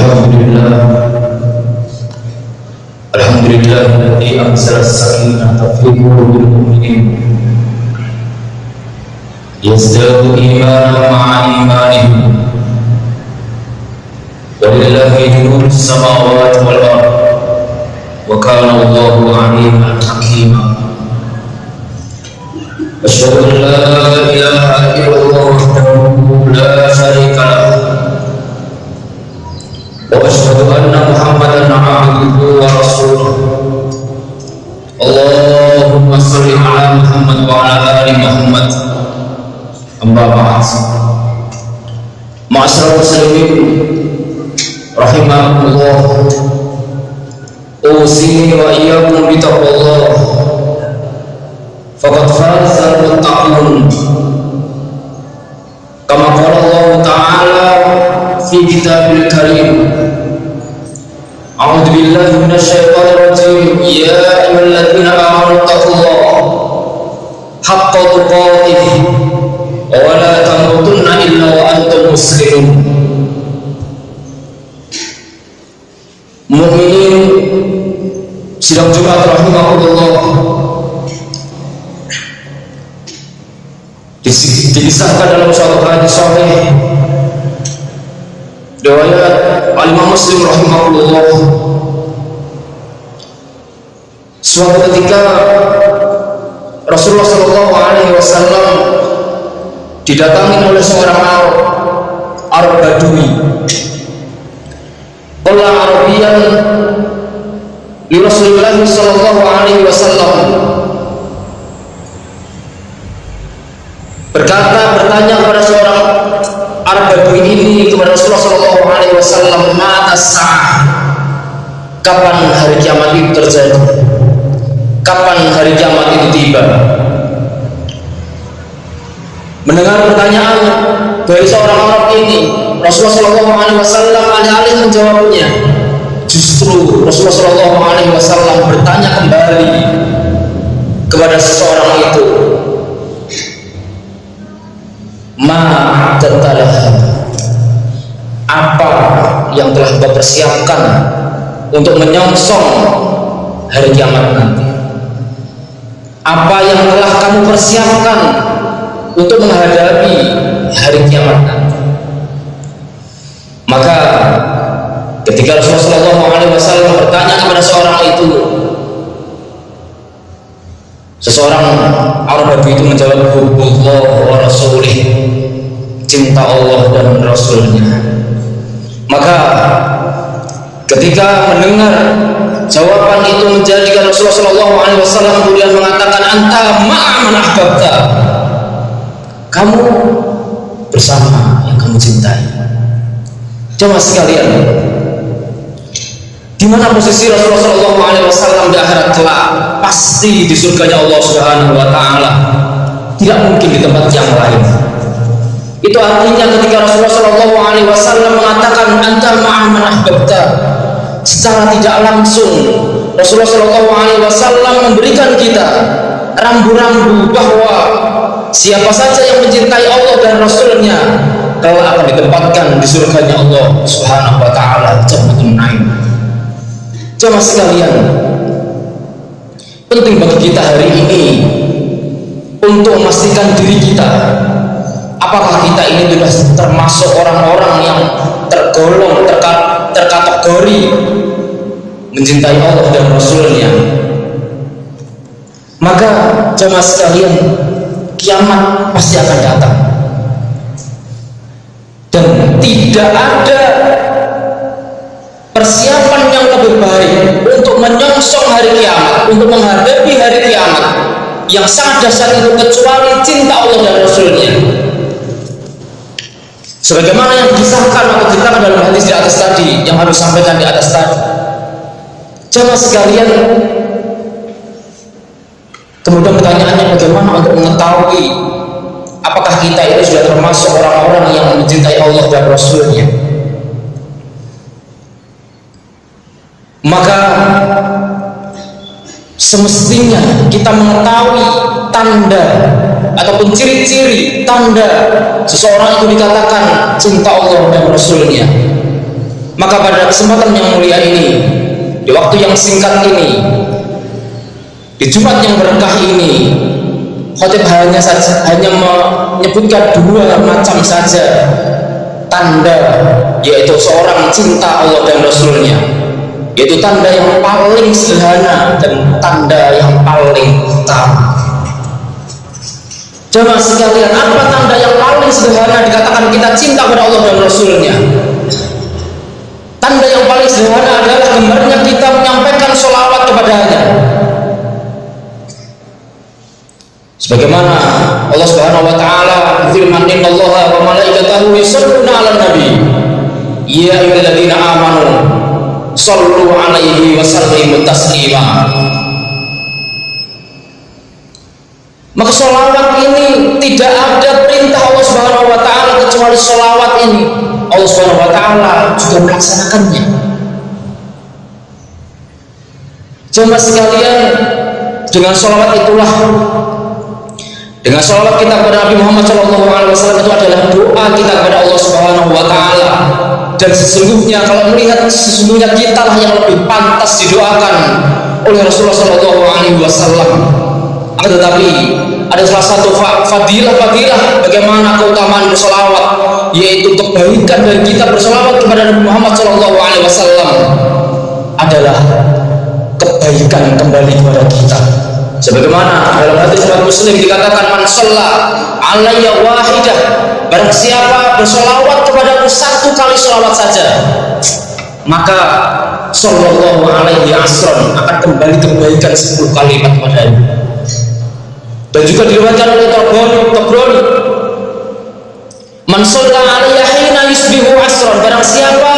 Alhamdulillah الذي أنزل السكينة في قلوب المؤمنين يزداد إيمانا مع إيمانهم ولله جنود السماوات والأرض وكان الله عليما حكيما. أشهد أن لا إله إلا الله وحده لا شريك له وأشهد أن محمدا عبده ورسوله. اللهم صل على محمد وعلى آل محمد. أما بعد، معاشر المسلمين rahimahullah, أوصيني وإياكم بتقوى الله فقد فاز المتقون كما قال الله تعالى في كتابه الكريم: أعوذ بالله من الشيطان الرجيم يا أيها الذين آمنوا اتقوا الله حق تقاته ولا تموتن إلا وأنتم مسلمون. Mukminin sidang Jumat rahimahullah, dikisahkan dalam suatu hadis sahih riwayat Imam Muslim rahimahullah, suatu ketika Rasulullah sallallahu alaihi wasallam didatangi oleh seorang Arab Badui. Qala Arabiyan li Rasulullah sallallahu alaihi wasallam, bertanya kepada seorang Arab Badui ini kepada Rasulullah sallallahu alaihi wasallam, mata sa'ah, kapan hari kiamat itu terjadi, kapan hari kiamat itu tiba. Mendengar pertanyaan dari seorang Arab ini, Rasulullah sallallahu alaihi wasallam alih-alih menjawabnya, justru Rasulullah sallallahu alaihi wasallam bertanya kembali kepada seseorang itu, ma'adatalah, apa yang telah Anda persiapkan untuk menyongsong hari kiamat nanti? Apa yang telah kamu persiapkan untuk menghadapi hari kiamat nanti? Maka ketika Rasulullah SAW bertanya kepada seorang itu, seseorang Arab itu menjawab, hubbullah wa rasulih, cinta Allah dan Rasulnya. Maka ketika mendengar jawaban itu menjadikan Rasulullah SAW kemudian mengatakan, anta ma'aman ahbabta, kamu bersama yang kamu cintai. Jemaah sekalian, di mana posisi Rasulullah SAW di akhirat kelak? Pasti di surganya Allah Subhanahu wa Ta'ala, tidak mungkin di tempat yang lain. Itu artinya ketika Rasulullah SAW mengatakan anta ma'aman ahbabta, secara tidak langsung Rasulullah SAW memberikan kita rambu-rambu bahwa siapa saja yang mencintai Allah dan Rasulnya kalau akan ditempatkan di surganya Allah Subhanahu wa Ta'ala, Jannatul Naim. Jemaah sekalian, penting bagi kita hari ini untuk memastikan diri kita, apakah kita ini sudah termasuk orang-orang yang tergolong, terkategori mencintai Allah dan Rasulnya. Maka jemaah sekalian, kiamat pasti akan datang, dan tidak ada persiapan yang lebih baik untuk menyongsong hari kiamat, untuk menghadapi hari kiamat yang sangat dahsyat itu kecuali cinta Allah dan Rasulnya. Sebagaimana yang disahkan atau diceritakan dalam hadis di atas tadi, yang harus sampaikan di atas tadi. Jemaah sekalian, kemudian pertanyaannya, bagaimana untuk mengetahui apakah kita ini sudah termasuk orang-orang yang mencintai Allah dan Rasulnya? Maka semestinya kita mengetahui tanda ataupun ciri-ciri tanda seseorang itu dikatakan cinta Allah dan Rasulnya. Maka pada kesempatan yang mulia ini, di waktu yang singkat ini, di Jumat yang berkah ini, khotib hanya menyebutkan dua macam saja tanda, yaitu seorang cinta Allah dan Rasulnya, yaitu tanda yang paling sederhana dan tanda yang paling utama. Jemaah sekalian, apa tanda yang paling sederhana dikatakan kita cinta pada Allah dan Rasulnya? Tanda yang paling sederhana adalah gembarnya kita menyampaikan sholawat kepadanya. Sebagaimana Allah Subhanahu wa taala firman, "Innallaha wa malaikatahu yusholluna 'alan nabi, ya ayyuhalladzina amanu shollu 'alaihi wa sallimu taslima." Maka sholawat ini tidak ada perintah Allah Subhanahu wa taala kecuali sholawat ini Allah Subhanahu wa taala juga melaksanakannya. Jemaah sekalian, dengan sholawat itulah, dengan sholawat kita kepada Nabi Muhammad SAW, itu adalah doa kita kepada Allah Subhanahu wa taala. Dan sesungguhnya kalau melihat, sesungguhnya kita lah yang lebih pantas didoakan oleh Rasulullah SAW. Akan tetapi ada salah satu fadilah bagaimana keutamaan bersolawat, yaitu kebaikan dari kita bersolawat kepada Nabi Muhammad SAW adalah kebaikan kembali kepada kita. Sebagaimana dalam hadis riwayat Muslim dikatakan, "Man shalla alayya wahidah," barang siapa bersolawat kepadaku satu kali solawat saja, maka sallallahu alaihi asron, akan kembali kebaikan 10 kali lipat padanya. Dan juga diriwayatkan oleh Tabrani, "Man shalla alayya hina yusbihu asron," barang siapa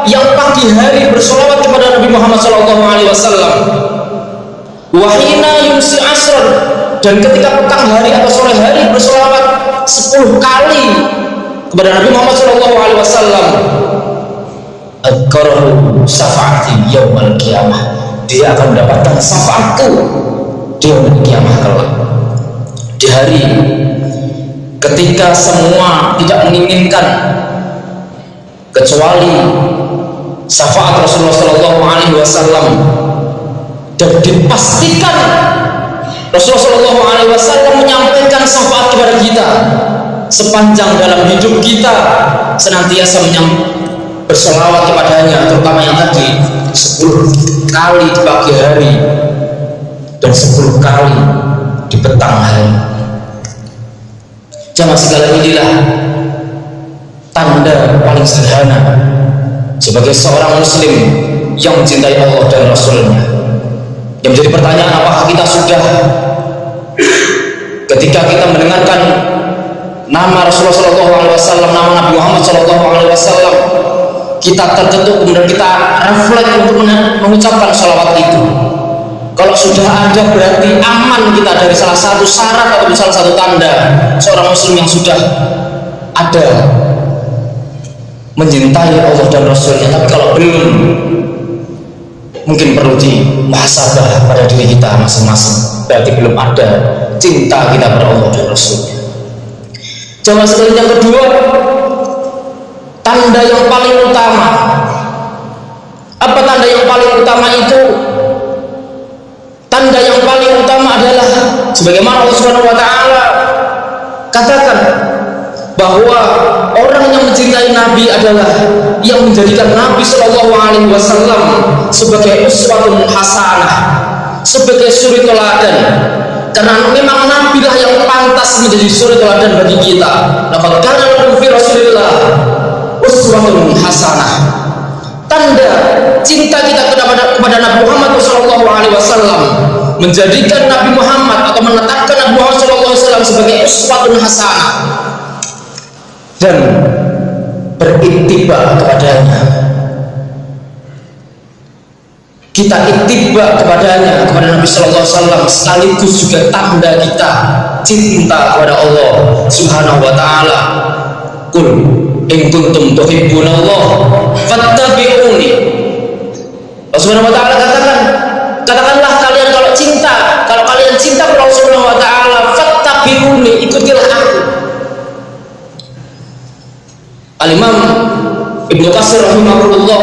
yang pagi hari bersolawat kepada Nabi Muhammad SAW, wahina yumsi asron, dan ketika petang hari atau sore hari bersolawat 10 kali kepada Nabi Muhammad SAW, adzkarahu syafaati yaumal qiyamah, dia akan mendapatkan syafaatku di yaumul qiyamah kelak. Di hari ketika semua tidak menginginkan kecuali syafaat Rasulullah SAW, dan dipastikan Rasulullah SAW menyampaikan syafaat kepada kita sepanjang dalam hidup kita, senantiasa bersolawat kepadanya, terutama yang tadi 10 kali di pagi hari dan 10 kali di petang hari. Jamaah segala inilah tanda paling sederhana sebagai seorang muslim yang mencintai Allah dan Rasulnya. Yang menjadi pertanyaan, apakah kita sudah, ketika kita mendengarkan nama Rasulullah SAW, nama Nabi Muhammad SAW, kita terketuk, kemudian kita refleks untuk mengucapkan sholawat itu? Kalau sudah ada, berarti aman kita dari salah satu syarat atau salah satu tanda seorang muslim yang sudah ada mencintai Allah dan Rasulnya. Tapi kalau belum, mungkin perlu dimuhasabah pada diri kita masing-masing, berarti belum ada cinta kita pada Allah dan Rasulnya. Jamaah sekalian, yang kedua, tanda yang paling utama. Apa tanda yang paling utama itu? Tanda yang paling utama adalah sebagaimana Allah Subhanahu wa taala katakan bahwa orang yang mencintai Nabi adalah yang menjadikan Nabi Shallallahu Alaihi Wasallam sebagai uswatun hasanah, sebagai suri teladan. Karena memang Nabi lah yang pantas menjadi suri teladan bagi kita. Laqad kana lakum fi Rasulillah uswatun hasanah. Tanda cinta kita kepada Nabi Muhammad SAW menjadikan Nabi Muhammad atau menetapkan Nabi Muhammad SAW sebagai uswatun hasanah dan beriktiba kepadanya. Kita iktiba kepadanya, kepada Nabi SAW, sekaligus juga tanda kita cinta kepada Allah Subhanahu wa taala. Qul in kuntum tuhibbunallah fattabi'uni. Allah Subhanahu wa taala katakanlah kalian kalau kalian cinta kepada Allah Subhanahu wa taala, fattabi'uni, ikutilah aku. Al-Imam Ibnu Katsir rahimahullah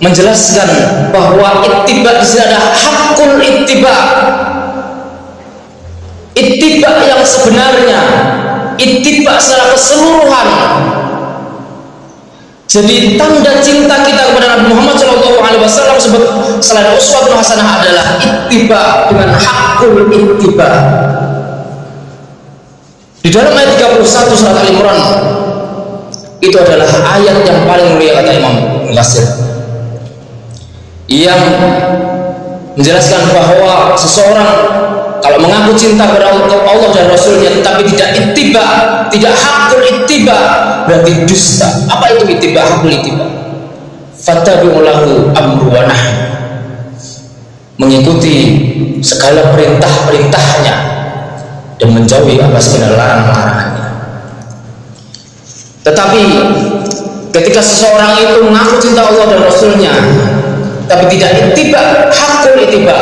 menjelaskan bahwa ittiba di sini ada hakul ittiba. Ittiba yang sebenarnya, ittiba secara keseluruhan. Jadi tanda cinta kita kepada Nabi Muhammad SAW selain uswatun hasanah adalah ittiba dengan hakul ittiba. Di dalam ayat 31 surat Al-Imran itu adalah ayat yang paling mulia kata Imam Mufassir, yang menjelaskan bahwa seseorang kalau mengaku cinta kepada Allah dan Rasulnya tetapi tidak ittiba, tidak hakul ittiba, berarti dusta. Apa itu ittiba, hakul ittiba? Fattabi'u lahu amru wa nahy, mengikuti segala perintah-perintahnya dan menjauhi apa segala larangan-larangannya. Tetapi ketika seseorang itu mengaku cinta Allah dan Rasulnya tapi tidak ittiba, hakul ittiba,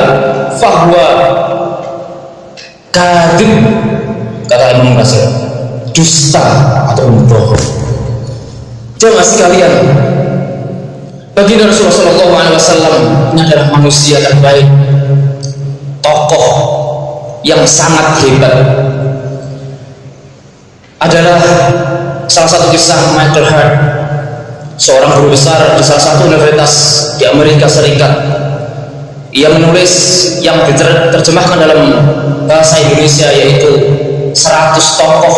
fahuwa kadzib, kata Imam Mufassir, dusta atau bohong. Jemaah sekalian, baginda Rasulullah SAW ini adalah manusia terbaik, tokoh yang sangat hebat. Adalah salah satu kisah Michael Hart, seorang guru besar di salah satu universitas di Amerika Serikat. Ia menulis yang diterjemahkan dalam bahasa Indonesia yaitu 100 tokoh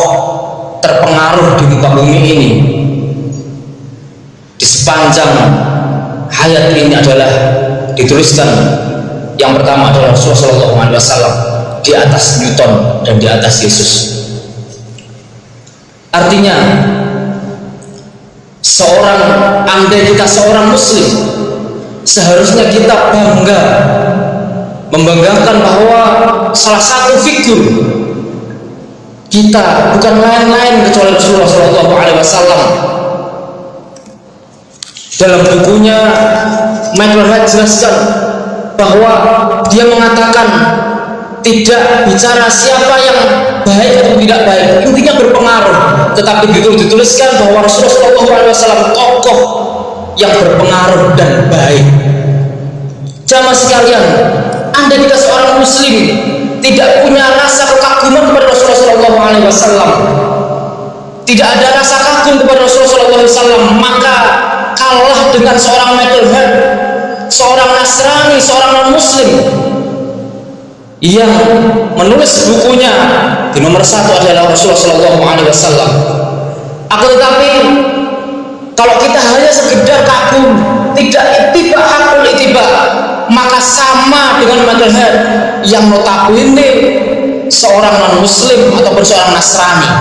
terpengaruh di muka bumi ini. Di sepanjang hayat ini adalah dituliskan yang pertama adalah Rasulullah SAW, di atas Newton dan di atas Yesus. Artinya andai kita seorang muslim, seharusnya kita bangga, membanggakan bahwa salah satu figur kita bukan lain-lain kecuali Rasulullah SAW. Dalam bukunya Michael Hart jelaskan bahwa dia mengatakan tidak bicara siapa yang baik atau tidak baik, intinya berpengaruh. Tetapi dituliskan bahwa Rasulullah SAW tokoh yang berpengaruh dan baik. Jamaah sekalian, Anda kita seorang muslim tidak punya rasa kekaguman kepada Rasulullah SAW, tidak ada rasa kagum kepada Rasulullah SAW, maka kalah dengan seorang Michael Hart, seorang Nasrani, seorang non-muslim yang menulis bukunya di nomor 1 adalah Rasulullah SAW. Akan tetapi kalau kita hanya sekedar kagum, tidak ittiba, hakul ittiba, maka sama dengan Michael Hart yang notabene seorang non-muslim ataupun seorang Nasrani.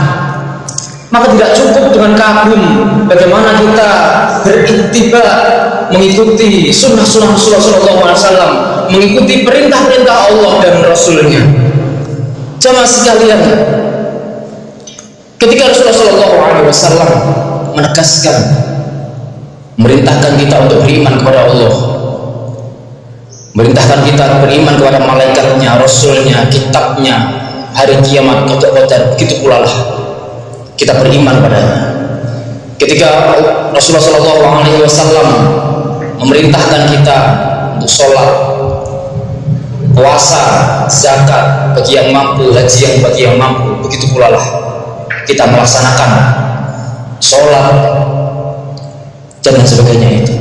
Maka tidak cukup dengan kagum, bagaimana kita berittiba, mengikuti sunnah-sunnah Rasulullah SAW, mengikuti perintah-perintah Allah dan Rasulnya. Jamaah sekalian, ketika Rasulullah SAW menegaskan, merintahkan kita untuk beriman kepada Allah, merintahkan kita beriman kepada malaikatnya, Rasulnya, kitabnya, hari kiamat, qadar, begitu pula lah kita beriman padanya. Ketika Rasulullah SAW memerintahkan kita untuk sholat, puasa, zakat bagi yang mampu, haji yang bagi yang mampu, begitu pula lah kita melaksanakan sholat dan sebagainya itu.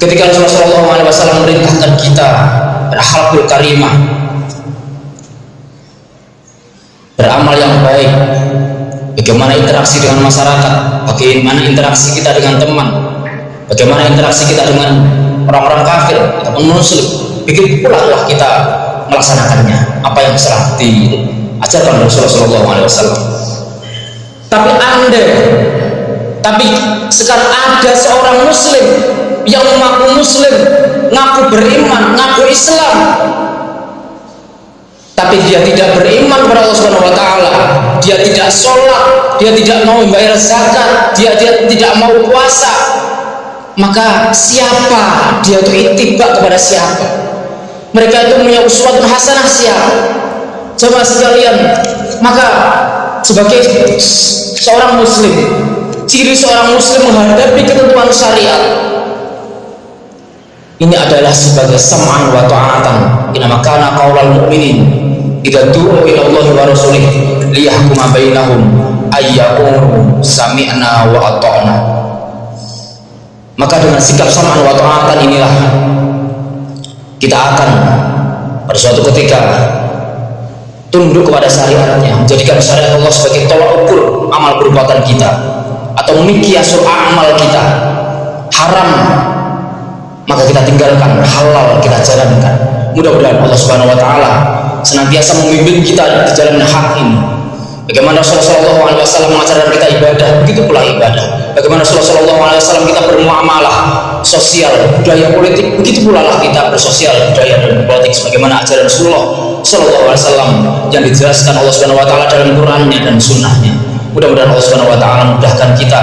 Ketika Rasulullah SAW memerintahkan kita berakhlakul karimah, beramal yang baik, bagaimana interaksi dengan masyarakat, bagaimana interaksi kita dengan teman, bagaimana interaksi kita dengan orang-orang kafir ataupun muslim, begitu pula lah kita melaksanakannya apa yang telah diajarkan Rasulullah SAW. Tapi sekarang ada seorang muslim yang mengaku muslim, ngaku beriman, ngaku Islam, tapi dia tidak beriman kepada Allah Subhanahu wa taala. Dia tidak sholat, dia tidak mau membayar zakat, dia tidak mau puasa. Maka siapa dia itu ittiba kepada siapa? Mereka itu punya uswatun hasanah siapa? Jemaah sekalian, maka sebagai seorang muslim ciri seorang muslim menghadapi ketentuan syariat ini adalah sebagai sam'an wa ta'atan. Inama kana qaulal mu'minin idza du'u ila Allahi wa rasulih liyahkuma bainahum ayyaqulu sami'na wa ata'na. Maka dengan sikap sam'an wa ta'atan inilah kita akan pada suatu ketika tunduk kepada syariatnya, menjadikan syariat Allah sebagai tolak ukur amal perbuatan kita atau miqyasul amal kita. Haram maka kita tinggalkan, halal kita jalankan. Mudah-mudahan Allah Subhanahu wa taala senantiasa membimbing kita di jalan hak ini. Bagaimana Rasulullah SAW mengajarkan kita ibadah, begitu pula ibadah. Bagaimana Rasulullah SAW kita bermuamalah sosial, budaya politik, begitu pula lah kita bersosial, budaya dan politik sebagaimana ajaran Rasulullah SAW yang dijelaskan Allah Subhanahu wa taala dalam Qur'annya dan sunnahnya. Mudah-mudahan Allah Subhanahu wa taala memudahkan kita,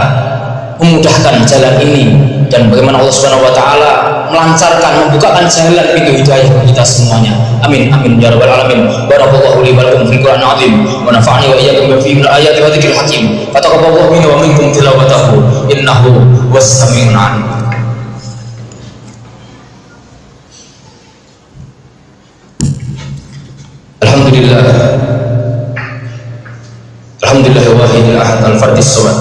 memudahkan jalan ini, dan bagaimana Allah Subhanahu wa taala melancarkan, membukakan jalan pintu hidayah kita semuanya. Amin amin ya rabbal alamin. Barakallahu li wa lakum fil Qur'anil azim wa nafa'ani wa iyyakum bi fil ayati wa dzikril hakim. Fataqabbalallahu minna wa minkum tilawatahu innahu was-sami'ul 'alim. Alhamdulillah. Alhamdulillah wahidil ahad al-fardis samad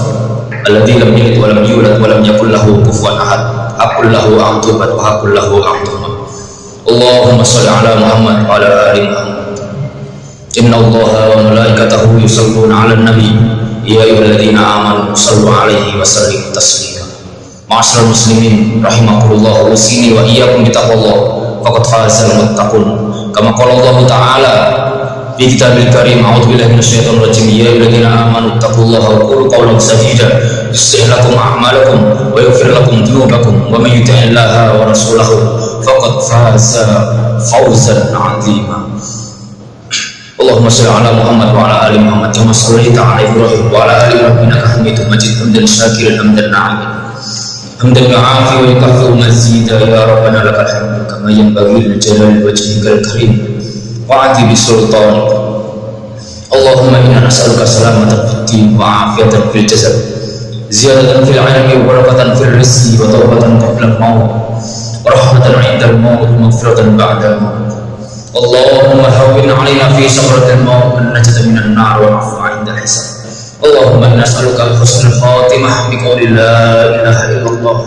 alladzi lam yalid wa lam yulad wa lam yakul lahu kufuwan ahad. Aqul lahu a'tubat wa aqul lahu a'tubat. Allahumma shalli ala Muhammad wa ala ali Muhammad. Inna Allaha wa malaikatahu yusalluna 'alan nabi ya ayyuhalladzina amanu shallu 'alaihi wa sallimu taslima. Ma'asyiral muslimin rahimakumullah, usini wa iyyakum bittaqwallah faqad fazal muttaqun. Kama qala Allah ta'ala fi kitabil karim, a'udzu billahi minasyaitonir rajim, ya ayyuhalladzina amanu taqullaha wa qulu qawlan sadida yuslih lakum a'malakum wa yaghfir lakum dhunubakum wa may yuti'illaha wa rasulahu faqad faza fawzan 'azima. Allahumma shalli ala Muhammad wa ala ali Muhammad kama shallaita ala Ibrahim wa ala ali Ibrahim innaka Hamidum Majid. Hamdan syakiran hamdan na'iman hamdan yu'afi wa yukaffiru mazida ya rabbana lakal hamdu kama yanbaghi li jalali wajhikal karim wa ati bi sultanik. Allahumma inna nas'aluka salamatan fid din wa afiyatan fil jasad, ziyadatan fil 'ilmi wa barakatan fil rizqi wa tawbatan qabla al-maut wa rahmatan 'inda al-maut wa maghfiratan ba'da al-maut. Allahumma hawwin 'alaina fi sakratil maut wa najata minan nar wa 'afwa 'inda al-hisab. Allahumma inna nas'aluka husnul khatimah bi qawli la ilaha illallah.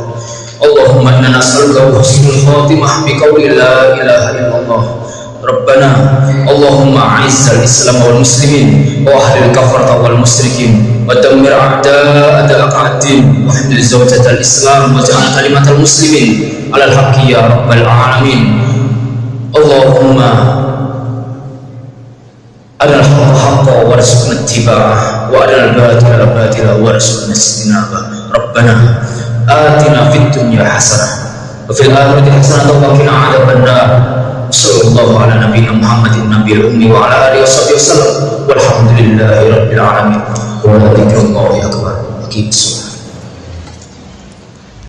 Allahumma inna nas'aluka husnul khatimah bi qawli la ilaha illallah. Rabbana Allahumma a'izzal Islam wal muslimin wa ahlil kafarata wal musyrikin wa dammir a'da'aka ad-din wa hamil zawjatal Islam wa ja'al kalimatal muslimin 'alal haqqi ya rabbal alamin. Allahumma adal haqqa warzuqna ittiba'ah wa adal batila batila warzuqna ijtinabah. Rabbana atina fid dunya hasanah wa fil akhirati hasanah wa qina 'adzaban nar. Sallallahu ala nabiyina Muhammadin nabiyil ummi wa ala alihi wasallam walhamdulillahi rabbil alamin wa la ilaha illallah akbar.